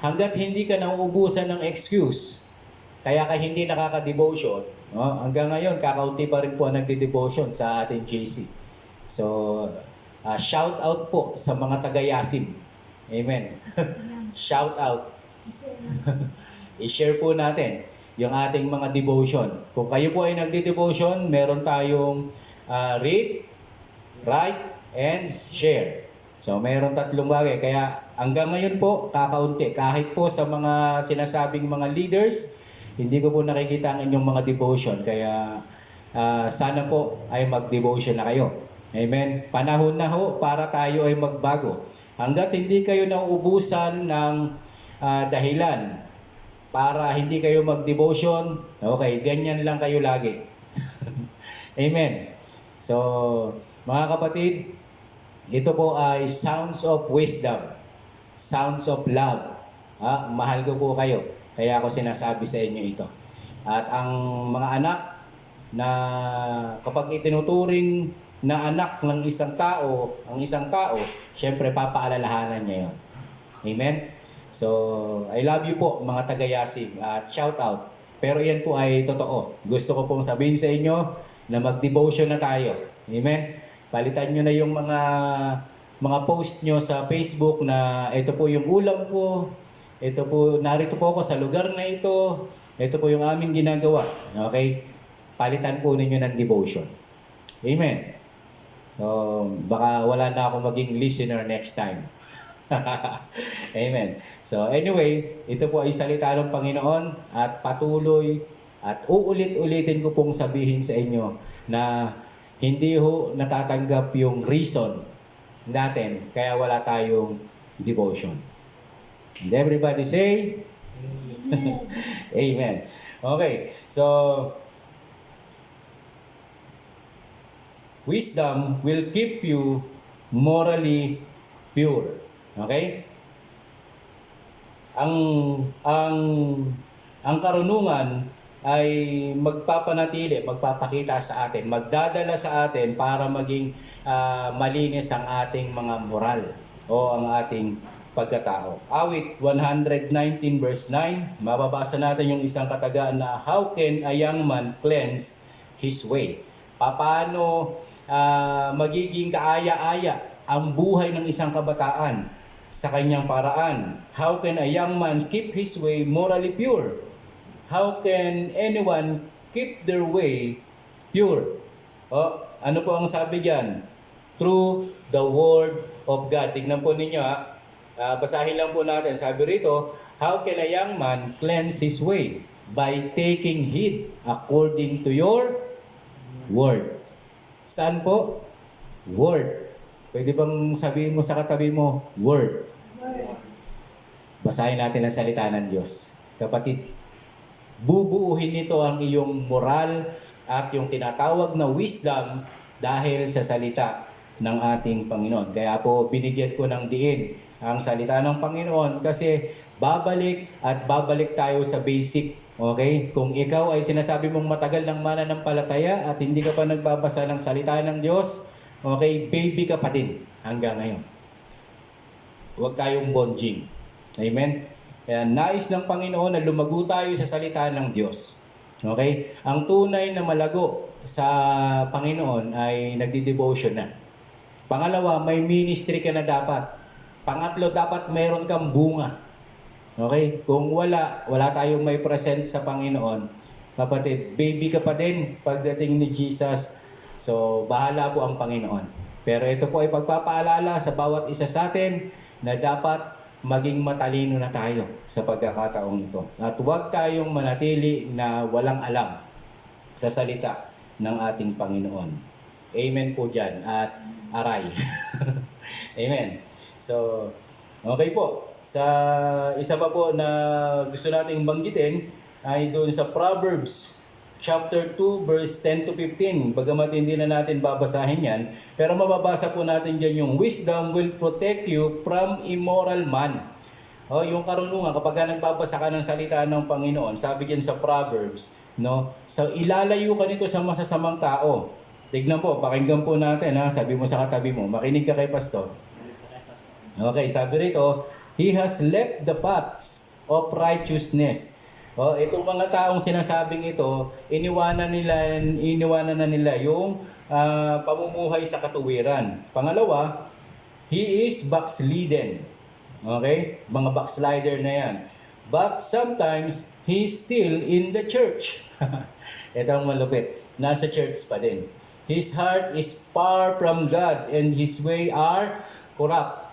hanggat hindi ka nauubusan ng excuse, kaya ka hindi nakaka-devotion, hanggang ngayon, kakaunti pa rin po ang nagde-devotion sa ating JC. So, shout out po sa mga taga-Yasin. Amen. Shout out. I-share po natin yung ating mga devotion. Kung kayo po ay nagde-devotion, meron tayong read, write, and share. So, meron 3 bagay. Kaya hanggang ngayon po, kakaunti. Kahit po sa mga sinasabing mga leaders, hindi ko po nakikita ang inyong mga devotion. Kaya sana po ay mag-devotion na kayo. Amen. Panahon na ho para tayo ay magbago. Hanggat hindi kayo nauubusan ng dahilan para hindi kayo mag-devotion, okay, ganyan lang kayo lagi. Amen. So, mga kapatid, ito po ay sounds of wisdom, sounds of love. Mahal ko po kayo. Kaya ako sinasabi sa inyo ito. At ang mga anak na kapag itinuturing na anak ng isang tao, syempre papaalalahanan niya yon. Amen? So, I love you po mga taga-Yasin at shout out. Pero yan po ay totoo. Gusto ko pong sabihin sa inyo na mag-devotion na tayo. Amen? Palitan nyo na yung mga post nyo sa Facebook na ito po yung ulam ko, ito po, narito po ako sa lugar na ito. Ito po yung aming ginagawa. Okay? Palitan po ninyo ng devotion. Amen. So, baka wala na akong maging listener next time. Amen. So, anyway, ito po ay salita ng Panginoon at patuloy at uulit-ulitin ko pong sabihin sa inyo na hindi ho natatanggap yung reason natin kaya wala tayong devotion. And everybody say, Amen. Amen. Okay, so, wisdom will keep you morally pure. Okay? Ang karunungan ay magpapakita sa atin, magdadala sa atin para maging malinis ang ating mga moral o ang ating pagkatao. Awit 119 verse 9, mababasa natin yung isang katagaan na, how can a young man cleanse his way? Paano magiging kaaya-aya ang buhay ng isang kabataan sa kanyang paraan? How can a young man keep his way morally pure? How can anyone keep their way pure? Ano po ang sabi diyan? Through the word of God. Tingnan po ninyo basahin lang po natin. Sabi rito, how can a young man cleanse his way? By taking heed according to your word. Saan po? Word. Pwede bang sabihin mo sa katabi mo, word? Basahin natin ang salita ng Diyos. Kapatid, bubuuhin nito ang iyong moral at yung tinatawag na wisdom dahil sa salita ng ating Panginoon. Kaya po binigyan ko ng diin ang salita ng Panginoon kasi babalik at babalik tayo sa basic. Okay? Kung ikaw ay sinasabi mong matagal ng mananampalataya at hindi ka pa nagbabasa ng salita ng Diyos, okay, baby ka pa din hanggang ngayon. Huwag tayong bonjing. Amen? Kaya nais ng Panginoon na lumago tayo sa salita ng Diyos. Okay? Ang tunay na malago sa Panginoon ay nagdi-devotion na. Pangalawa, may ministry ka na dapat. Pangatlo, dapat mayroon kang bunga. Okay? Kung wala tayong may present sa Panginoon, kapatid, baby ka pa din pagdating ni Jesus. So, bahala po ang Panginoon. Pero ito po ay pagpapaalala sa bawat isa sa atin na dapat maging matalino na tayo sa pagkakataong ito. At huwag tayong manatili na walang alam sa salita ng ating Panginoon. Amen po dyan. At aray. Amen. So, okay po. Sa isa pa po na gusto nating banggitin ay doon sa Proverbs chapter 2 verse 10 to 15. Bagamat hindi na natin babasahin yan, pero mababasa po natin dyan yung wisdom will protect you from immoral man. Yung karunungan, kapag nagbabasa ka ng salita ng Panginoon, sabi dyan sa Proverbs, no? So ilalayo ka nito sa masasamang tao. Tignan po, pakinggan po natin sabi mo sa katabi mo, makinig ka kay pastor. Okay, sabi rito, he has left the paths of righteousness. Itong mga taong sinasabing ito, iniwanan na nila yung pamumuhay sa katuwiran. Pangalawa, he is backslidden. Okay? Mga backslider na yan. But sometimes, he is still in the church. Ito ang malupit. Nasa church pa din. His heart is far from God and his way are corrupt.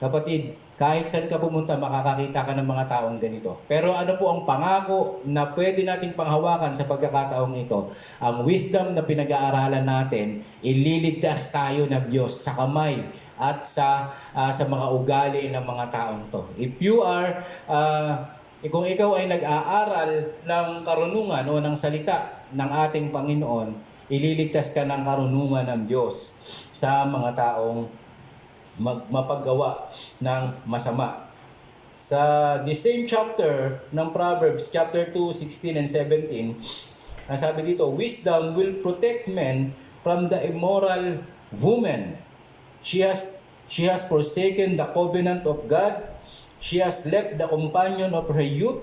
Kapatid, kahit saan ka pumunta, makakakita ka ng mga taong ganito. Pero ano po ang pangako na pwede nating panghawakan sa pagkakataong ito? Ang wisdom na pinag-aaralan natin, ililigtas tayo ng Diyos sa kamay at sa mga ugali ng mga taong to. If you are, kung ikaw ay nag-aaral ng karunungan o ng salita ng ating Panginoon, ililigtas ka ng karunungan ng Diyos sa mga taong mapaggawa ng masama. Sa the same chapter ng Proverbs, chapter 2, 16 and 17, ang sabi dito, wisdom will protect men from the immoral woman. She has forsaken the covenant of God. She has left the companion of her youth.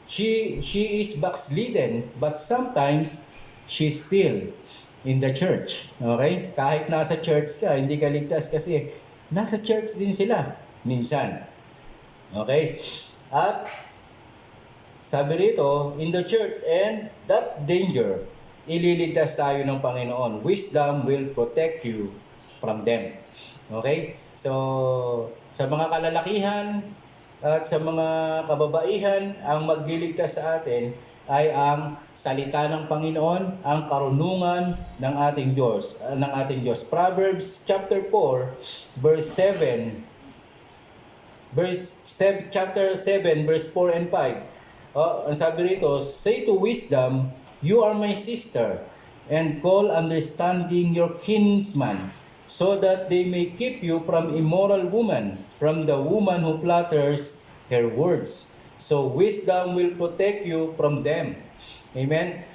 She is backslidden, but sometimes she's still in the church. Okay? Kahit nasa church ka, hindi ka ligtas kasi nasa church din sila minsan. Okay? At sabi rito, in the church and that danger, ililigtas tayo ng Panginoon. Wisdom will protect you from them. Okay? So, sa mga kalalakihan at sa mga kababaihan, ang magliligtas sa atin ay ang salita ng Panginoon, ang karunungan ng ating Diyos, Proverbs chapter 4 verse 7. Chapter 7 verse 4 and 5. Ang sabi rito, say to wisdom, you are my sister, and call understanding your kinsman, so that they may keep you from immoral woman, from the woman who flatters her words. So wisdom will protect you from them. Amen?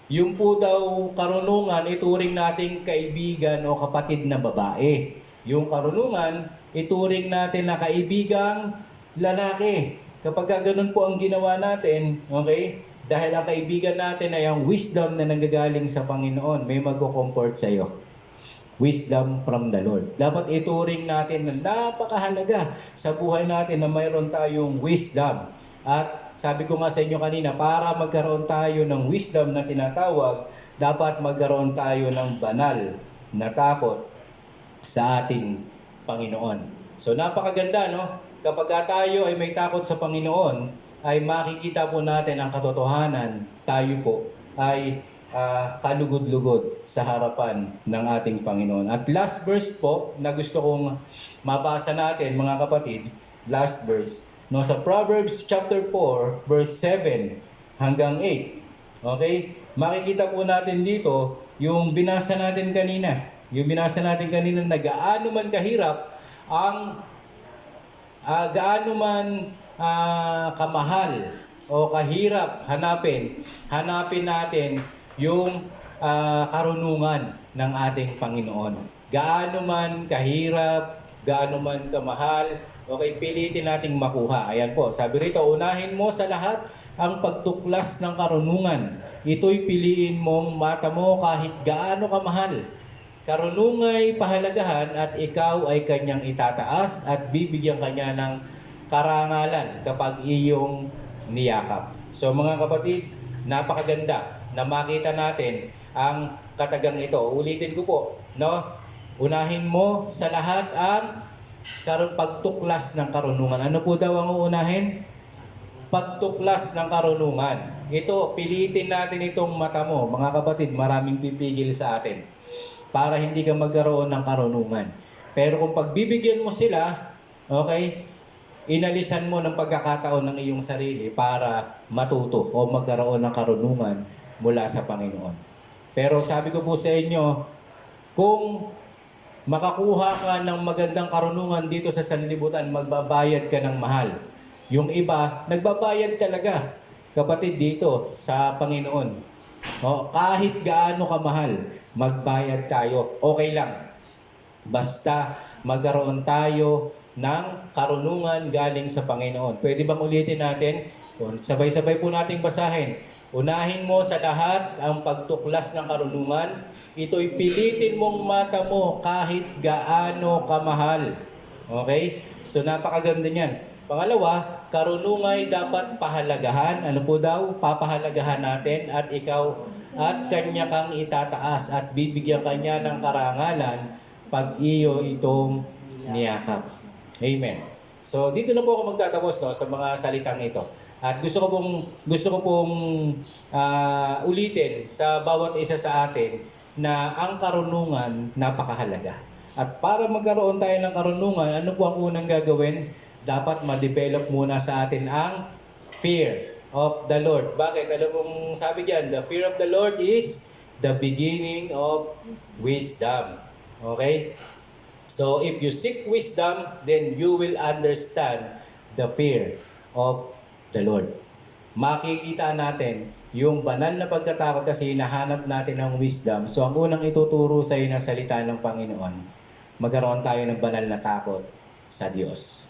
Yung po daw karunungan, ituring nating kaibigan o kapatid na babae. Yung karunungan, ituring natin na kaibigang lalaki. Kapag ganun po ang ginawa natin, okay? Dahil ang kaibigan natin ay ang wisdom na nanggagaling sa Panginoon, may magko-comfort sa iyo. Wisdom from the Lord. Dapat ituring natin na napakahalaga sa buhay natin na mayroon tayong wisdom. At sabi ko nga sa inyo kanina, para magkaroon tayo ng wisdom na tinatawag, dapat magkaroon tayo ng banal na takot sa ating Panginoon. So napakaganda, no? Kapag tayo ay may takot sa Panginoon, ay makikita po natin ang katotohanan. Tayo po ay kalugod-lugod sa harapan ng ating Panginoon. At last verse po na gusto kong mabasa natin, mga kapatid, last verse, no, sa Proverbs chapter 4, verse 7 hanggang 8. Okay? Makikita po natin dito yung binasa natin kanina. Yung binasa natin kanina na gaano man kahirap ang gaano man kamahal o kahirap hanapin natin yung karunungan ng ating Panginoon. Gaano man kahirap, gaano man kamahal, okay, pilitin nating makuha. Ayan po, sabi rito, unahin mo sa lahat ang pagtuklas ng karunungan. Ito'y piliin mong mata mo kahit gaano kamahal. Karunungay pahalagahan at ikaw ay kanyang itataas at bibigyan kanya ng karangalan kapag iyong niyakap. So mga kapatid, napakaganda na makita natin ang katagang ito. Ulitin ko po, no? Unahin mo sa lahat ang pagtuklas ng karunungan. Ano po daw ang uunahin? Pagtuklas ng karunungan. Ito, pilitin natin itong mata mo. Mga kapatid, maraming pipigil sa atin para hindi ka magkaroon ng karunungan. Pero kung pagbibigyan mo sila, okay, inalisan mo ng pagkakataon ng iyong sarili para matuto o magkaroon ng karunungan mula sa Panginoon. Pero sabi ko po sa inyo, kung makakuha ka ng magandang karunungan dito sa sanlibutan, magbabayad ka ng mahal. Yung iba, nagbabayad talaga, kapatid, dito sa Panginoon. O, kahit gaano kamahal, magbayad tayo. Okay lang. Basta magkaroon tayo ng karunungan galing sa Panginoon. Pwede bang ulitin natin? Sabay-sabay po nating basahin. Unahin mo sa lahat ang pagtuklas ng karunungan. Ito'y pilitin mong mata mo kahit gaano kamahal. Okay? So napakaganda niyan. Pangalawa, karunungay dapat pahalagahan. Ano po daw? Papahalagahan natin at ikaw at kanya kang itataas at bibigyan kanya ng karangalan pag iyo itong niyakap. Amen. So dito na po ako magtatapos, no, sa mga salitang ito. At gusto ko pong ulitin sa bawat isa sa atin na ang karunungan napakahalaga. At para magkaroon tayo ng karunungan, ano po ang unang gagawin? Dapat ma-develop muna sa atin ang fear of the Lord. Bakit? Alam mong sabi diyan, the fear of the Lord is the beginning of wisdom. Okay? So if you seek wisdom, then you will understand the fear of the Lord. Makikita natin yung banal na pagkatakot kasi hinahanap natin ng wisdom. So ang unang ituturo sa iyo ng salita ng Panginoon, magkaroon tayo ng banal na takot sa Diyos.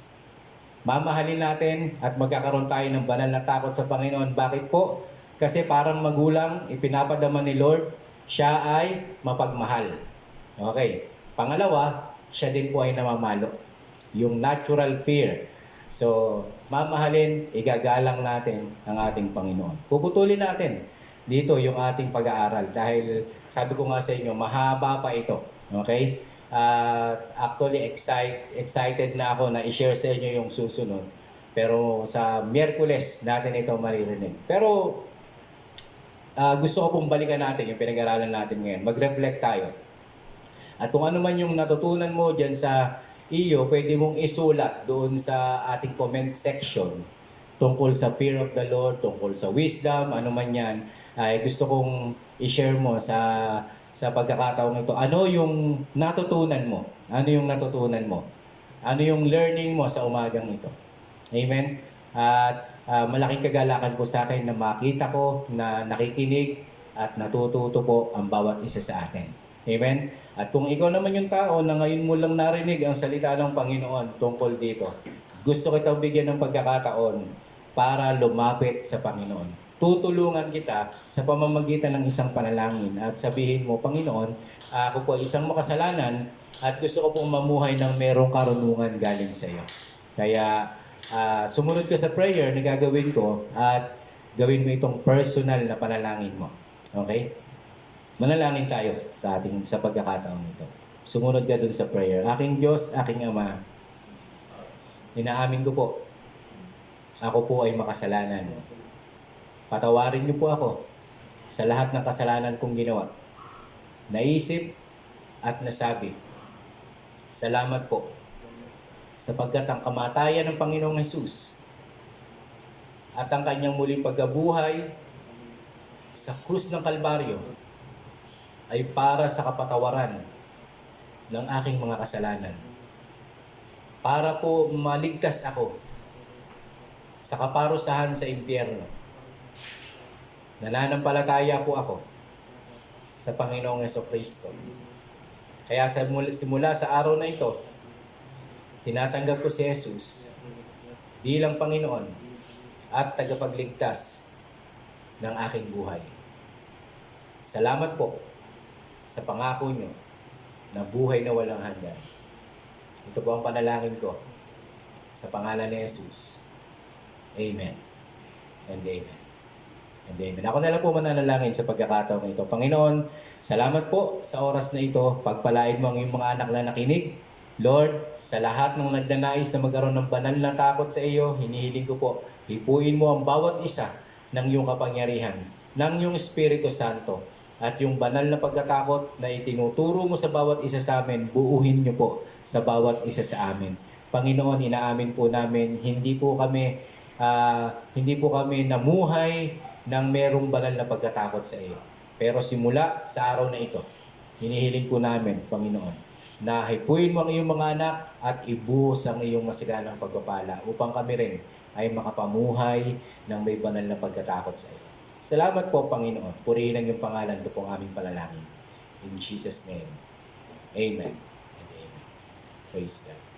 Mamahalin natin at magkakaroon tayo ng banal na takot sa Panginoon. Bakit po? Kasi parang magulang, ipinapadama ni Lord, siya ay mapagmahal. Okay. Pangalawa, siya din po ay namamalo. Yung natural fear. So, mamahalin, igagalang natin ang ating Panginoon. Puputulin natin dito yung ating pag-aaral dahil sabi ko nga sa inyo, mahaba pa ito. Okay? Actually, excited na ako na i-share sa inyo yung susunod. Pero sa Miyerkules natin ito maririnig. Pero gusto ko pong balikan natin yung pinag-aralan natin ngayon. Mag-reflect tayo. At kung ano man yung natutunan mo dyan sa iyo, pwede mong isulat doon sa ating comment section tungkol sa fear of the Lord, tungkol sa wisdom, ano man yan, ay gusto kong i-share mo sa pagkakataong ito. Ano yung natutunan mo? Ano yung natutunan mo? Ano yung learning mo sa umagang ito? Amen? At malaking kagalakan po sa akin na makita ko na nakikinig at natututo po ang bawat isa sa atin. Amen? At kung ikaw naman yung tao na ngayon mo lang narinig ang salita ng Panginoon tungkol dito, gusto kitang bigyan ng pagkakataon para lumapit sa Panginoon. tutulungan kita sa pamamagitan ng isang panalangin at sabihin mo, Panginoon, ako po ay isang makasalanan at gusto ko pong mamuhay ng merong karunungan galing sa iyo. Kaya sumunod ka sa prayer na gagawin ko at gawin mo itong personal na panalangin mo. Okay? Manalangin tayo sa pagkakataon nito. Sumunod ka dun sa prayer. Aking Diyos, aking Ama, inaamin ko po, ako po ay makasalanan. Patawarin niyo po ako sa lahat ng kasalanan kong ginawa. Naisip at nasabi. Salamat po sapagkat ang kamatayan ng Panginoong Hesus at ang kanyang muling pagkabuhay sa krus ng Kalbaryo ay para sa kapatawaran ng aking mga kasalanan. Para po maligtas ako sa kaparusahan sa impyerno. Nananampalataya po ako sa Panginoong Jesucristo. Kaya simula sa araw na ito, tinatanggap ko si Jesus bilang Panginoon at tagapagligtas ng aking buhay. Salamat po sa pangako nyo na buhay na walang hanggan. Ito po ang panalangin ko sa pangalan ni Jesus. Amen. And amen. And amen. Ako na lang po mananalangin sa pagkakataon na ito. Panginoon, salamat po sa oras na ito. Pagpalain mo ang iyong mga anak na nakinig. Lord, sa lahat ng nagnanais na magkaroon ng banal na takot sa iyo, hinihiling ko po, hipuin mo ang bawat isa ng iyong kapangyarihan, ng iyong Espiritu Santo, at yung banal na pagkatakot na itinuturo mo sa bawat isa sa amin, buuhin niyo po sa bawat isa sa amin. Panginoon, inaamin po namin, hindi po kami namuhay ng merong banal na pagkatakot sa iyo. Pero simula sa araw na ito, hinihiling po namin, Panginoon, na hipuin mo ang iyong mga anak at ibuhos ang iyong masiganang pagpapala upang kami rin ay makapamuhay ng may banal na pagkatakot sa iyo. Salamat po, Panginoon. Purihin ang iyong pangalan. Ito pong aming panalangin. In Jesus' name. Amen and amen. Praise God.